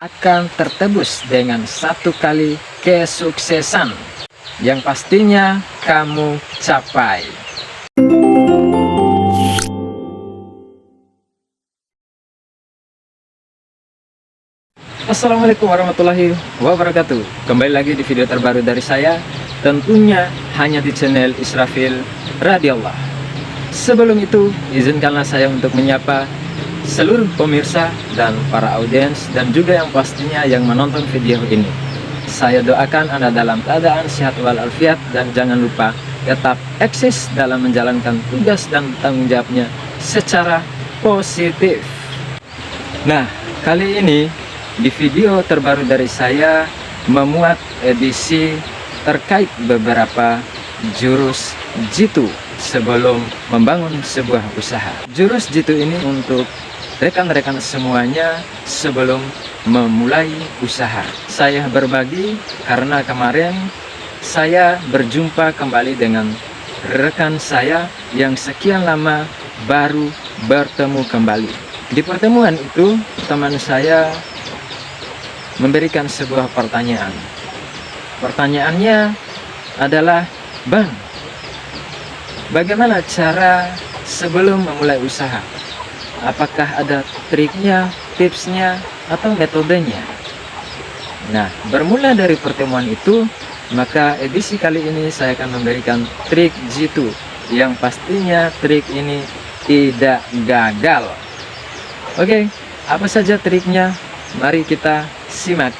akan tertebus dengan satu kali kesuksesan yang pastinya kamu capai. Assalamualaikum warahmatullahi wabarakatuh. Kembali lagi di video terbaru dari saya, tentunya hanya di channel Israfil Radhiyallah. Sebelum itu, izinkanlah saya untuk menyapa seluruh pemirsa dan para audiens dan juga yang pastinya yang menonton video ini. Saya doakan Anda dalam keadaan sehat walafiat dan jangan lupa tetap eksis dalam menjalankan tugas dan tanggung jawabnya secara positif. Nah, kali ini di video terbaru dari saya memuat edisi terkait beberapa jurus jitu sebelum membangun sebuah usaha. Jurus jitu ini untuk rekan-rekan semuanya sebelum memulai usaha. Saya berbagi karena kemarin saya berjumpa kembali dengan rekan saya yang sekian lama baru bertemu kembali. Di pertemuan itu teman saya memberikan sebuah pertanyaan. Pertanyaannya adalah, "Bang, bagaimana cara sebelum memulai usaha? Apakah ada triknya, tipsnya, atau metodenya?" Nah, bermula dari pertemuan itu, maka edisi kali ini saya akan memberikan trik jitu yang pastinya trik ini tidak gagal. Oke, apa saja triknya? Mari kita simak.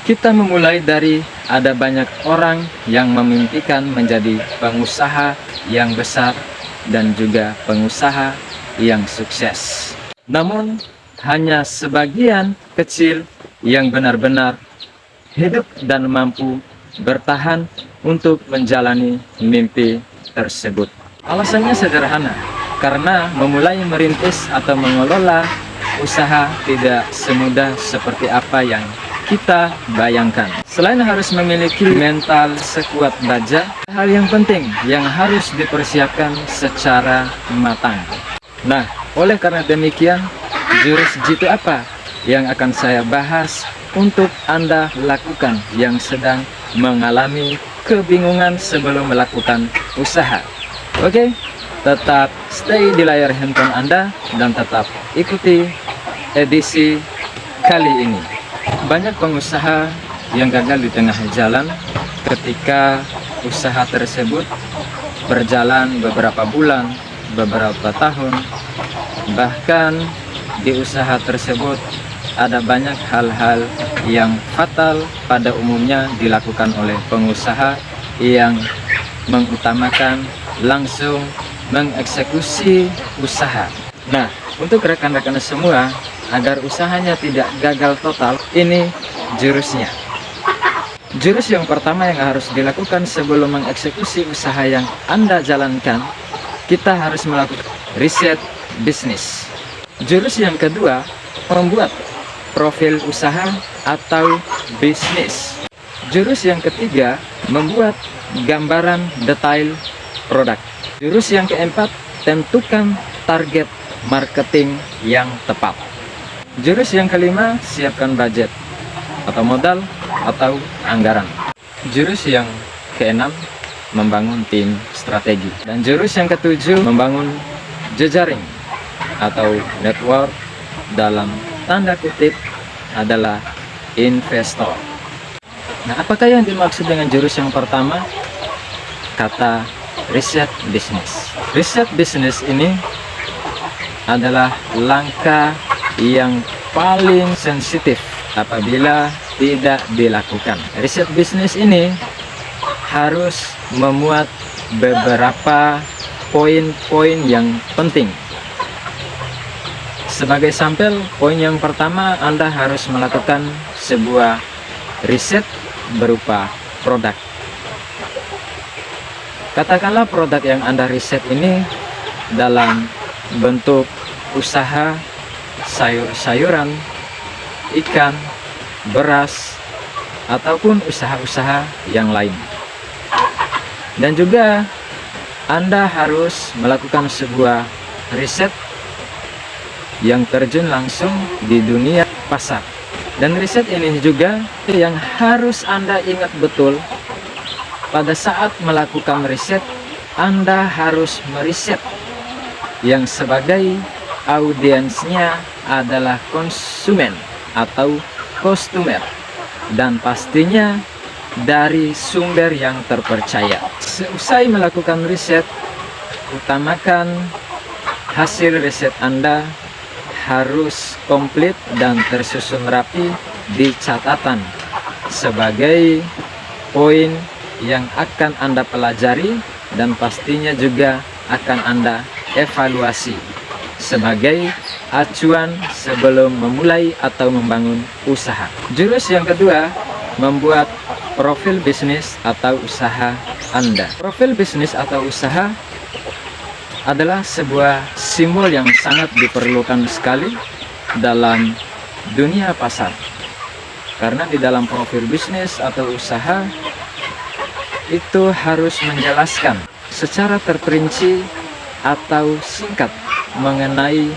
Kita memulai dari ada banyak orang yang memimpikan menjadi pengusaha yang besar dan juga pengusaha yang sukses. Namun hanya sebagian kecil yang benar-benar hidup dan mampu bertahan untuk menjalani mimpi tersebut. Alasannya sederhana, karena memulai merintis atau mengelola usaha tidak semudah seperti apa yang kita bayangkan. Selain harus memiliki mental sekuat baja, hal yang penting yang harus dipersiapkan secara matang. Nah, oleh karena demikian, jurus jitu apa yang akan saya bahas untuk Anda lakukan yang sedang mengalami kebingungan sebelum melakukan usaha? Oke, tetap stay di layar handphone Anda dan tetap ikuti edisi kali ini. Banyak pengusaha yang gagal di tengah jalan ketika usaha tersebut berjalan beberapa bulan, beberapa tahun. Bahkan di usaha tersebut ada banyak hal-hal yang fatal pada umumnya dilakukan oleh pengusaha yang mengutamakan langsung mengeksekusi usaha. Nah, untuk rekan-rekan semua, agar usahanya tidak gagal total, ini jurusnya. Jurus yang pertama yang harus dilakukan sebelum mengeksekusi usaha yang Anda jalankan, kita harus melakukan riset bisnis. Jurus yang kedua, membuat profil usaha atau bisnis. Jurus yang ketiga, membuat gambaran detail produk. Jurus yang keempat, tentukan target marketing yang tepat. Jurus yang kelima, siapkan budget atau modal atau anggaran. Jurus yang keenam, membangun tim strategi. Dan jurus yang ketujuh, membangun jejaring atau network, dalam tanda kutip adalah investor. Nah, apakah yang dimaksud dengan jurus yang pertama? Kata riset bisnis. Riset bisnis ini adalah langkah yang paling sensitif apabila tidak dilakukan. Riset bisnis ini harus memuat beberapa poin-poin yang penting. Sebagai sampel, poin yang pertama, Anda harus melakukan sebuah riset berupa produk. Katakanlah produk yang Anda riset ini dalam bentuk usaha sayur-sayuran, ikan, beras, ataupun usaha-usaha yang lain. Dan juga Anda harus melakukan sebuah riset yang terjun langsung di dunia pasar. Dan riset ini juga yang harus Anda ingat betul. Pada saat melakukan riset, Anda harus meriset yang sebagai audiensnya adalah konsumen atau customer, dan pastinya dari sumber yang terpercaya. Seusai melakukan riset, utamakan hasil riset Anda harus komplit dan tersusun rapi di catatan sebagai poin yang akan Anda pelajari, dan pastinya juga akan Anda evaluasi sebagai acuan sebelum memulai atau membangun usaha. Jurus yang kedua, membuat profil bisnis atau usaha Anda. Profil bisnis atau usaha adalah sebuah simbol yang sangat diperlukan sekali dalam dunia pasar. Karena di dalam profil bisnis atau usaha itu harus menjelaskan secara terperinci atau singkat mengenai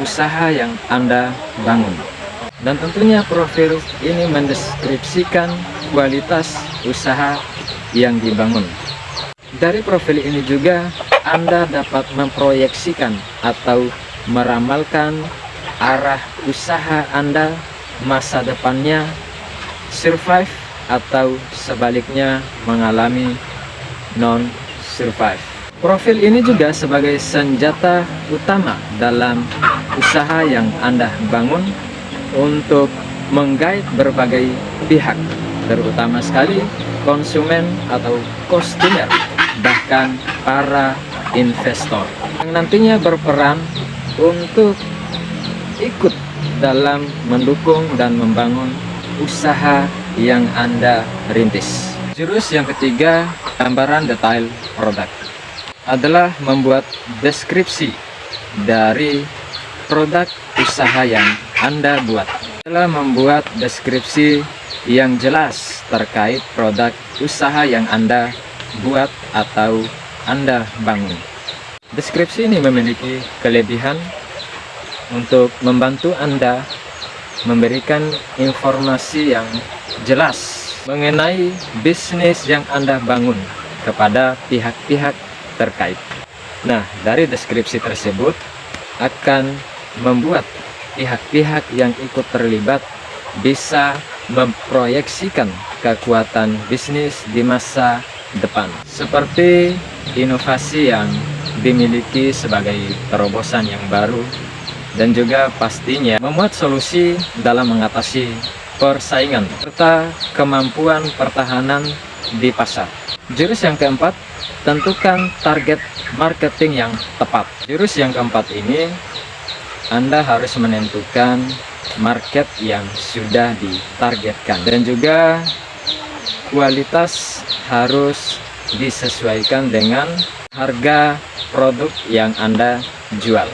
usaha yang Anda bangun. Dan tentunya profil ini mendeskripsikan kualitas usaha yang dibangun. Dari profil ini juga Anda dapat memproyeksikan atau meramalkan arah usaha Anda masa depannya survive atau sebaliknya mengalami non-survive. Profil ini juga sebagai senjata utama dalam usaha yang Anda bangun untuk menggait berbagai pihak, terutama sekali konsumen atau customer, bahkan para investor yang nantinya berperan untuk ikut dalam mendukung dan membangun usaha yang Anda rintis. Jurus yang ketiga, gambaran detail produk, adalah membuat deskripsi dari produk usaha yang Anda buat. Adalah membuat deskripsi yang jelas terkait produk usaha yang Anda buat atau Anda bangun. Deskripsi ini memiliki kelebihan untuk membantu Anda memberikan informasi yang jelas mengenai bisnis yang Anda bangun kepada pihak-pihak terkait. Nah, dari deskripsi tersebut akan membuat pihak-pihak yang ikut terlibat bisa memproyeksikan kekuatan bisnis di masa depan, seperti inovasi yang dimiliki sebagai terobosan yang baru, dan juga pastinya memuat solusi dalam mengatasi persaingan serta kemampuan pertahanan di pasar. Jurus yang keempat, tentukan target marketing yang tepat. Jurus yang keempat ini, Anda harus menentukan market yang sudah ditargetkan, dan juga kualitas harus disesuaikan dengan harga produk yang Anda jual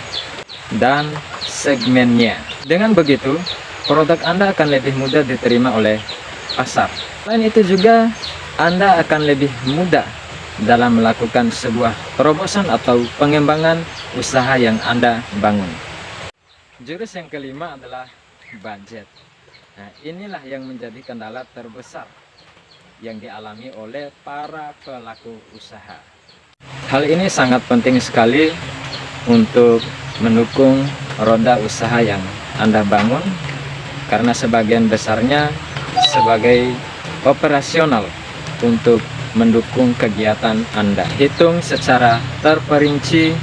dan segmennya. Dengan begitu, produk Anda akan lebih mudah diterima oleh pasar. Selain itu juga, Anda akan lebih mudah dalam melakukan sebuah terobosan atau pengembangan usaha yang Anda bangun. Jurus yang kelima adalah budget. Nah, inilah yang menjadi kendala terbesar yang dialami oleh para pelaku usaha. Hal ini sangat penting sekali untuk mendukung roda usaha yang Anda bangun, karena sebagian besarnya sebagai operasional untuk mendukung kegiatan Anda. Hitung secara terperinci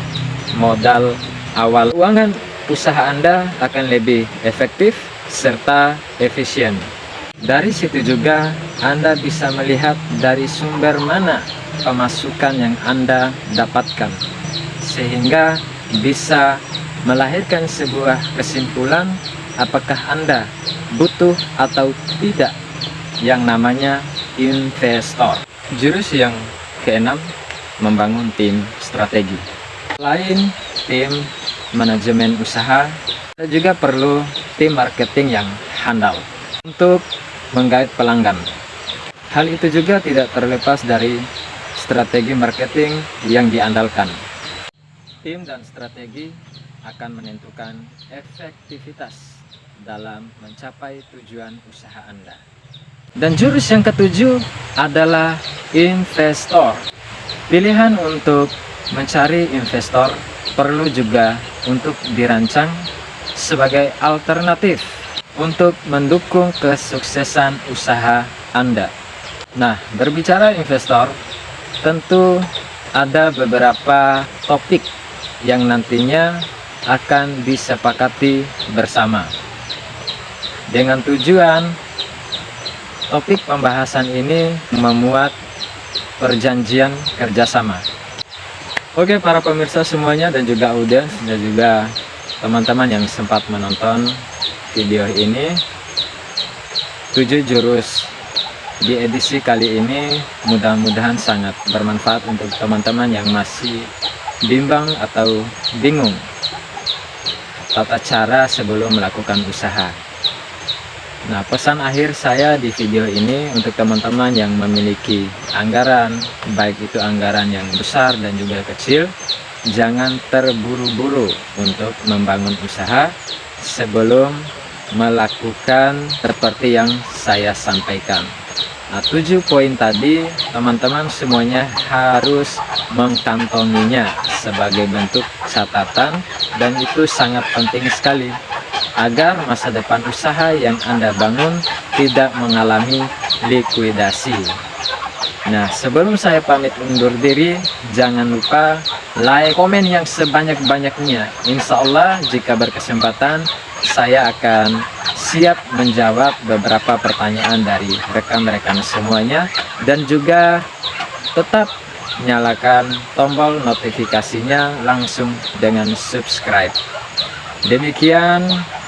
modal awal, keuangan usaha Anda akan lebih efektif serta efisien. Dari situ juga Anda bisa melihat dari sumber mana pemasukan yang Anda dapatkan, sehingga bisa melahirkan sebuah kesimpulan apakah Anda butuh atau tidak yang namanya investor. Jurus yang keenam, membangun tim strategi. Selain tim manajemen usaha, kita juga perlu tim marketing yang handal untuk menggait pelanggan. Hal itu juga tidak terlepas dari strategi marketing yang diandalkan. Tim dan strategi akan menentukan efektivitas dalam mencapai tujuan usaha Anda. Dan jurus yang ketujuh adalah investor. Pilihan untuk mencari investor perlu juga untuk dirancang sebagai alternatif untuk mendukung kesuksesan usaha Anda. Nah, berbicara investor, tentu ada beberapa topik yang nantinya akan disepakati bersama. Dengan tujuan topik pembahasan ini memuat perjanjian kerjasama. Oke, para pemirsa semuanya dan juga audiens dan juga teman-teman yang sempat menonton video ini, 7 jurus di edisi kali ini mudah-mudahan sangat bermanfaat untuk teman-teman yang masih bimbang atau bingung tata cara sebelum melakukan usaha. Nah, pesan akhir saya di video ini untuk teman-teman yang memiliki anggaran, baik itu anggaran yang besar dan juga kecil, jangan terburu-buru untuk membangun usaha sebelum melakukan seperti yang saya sampaikan. Nah, 7 poin tadi teman-teman semuanya harus mengkantonginya sebagai bentuk catatan, dan itu sangat penting sekali agar masa depan usaha yang Anda bangun tidak mengalami likuidasi. Nah, sebelum saya pamit undur diri, jangan lupa like, komen yang sebanyak-banyaknya. Insya Allah jika berkesempatan saya akan siap menjawab beberapa pertanyaan dari rekan-rekan semuanya, dan juga tetap nyalakan tombol notifikasinya langsung dengan subscribe. Demikian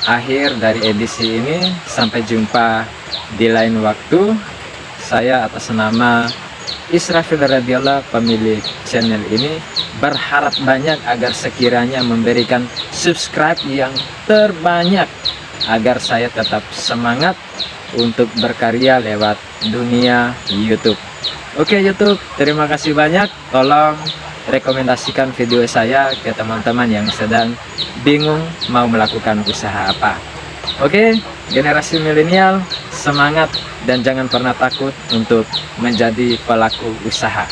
akhir dari edisi ini, sampai jumpa di lain waktu. Saya atas nama Israfil Radhiyallah, pemilik channel ini, berharap banyak agar sekiranya memberikan subscribe yang terbanyak agar saya tetap semangat untuk berkarya lewat dunia YouTube. Oke YouTube, terima kasih banyak. Tolong rekomendasikan video saya ke teman-teman yang sedang bingung mau melakukan usaha apa. Oke, generasi milenial, semangat dan jangan pernah takut untuk menjadi pelaku usaha.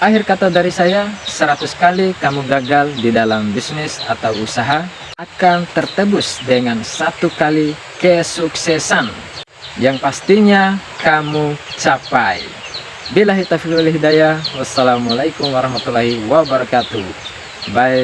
Akhir kata dari saya, 100 kali kamu gagal di dalam bisnis atau usaha akan tertebus dengan 1 kali kesuksesan yang pastinya kamu capai. Billahi taufiq wal hidayah. Wassalamualaikum warahmatullahi wabarakatuh. Bye.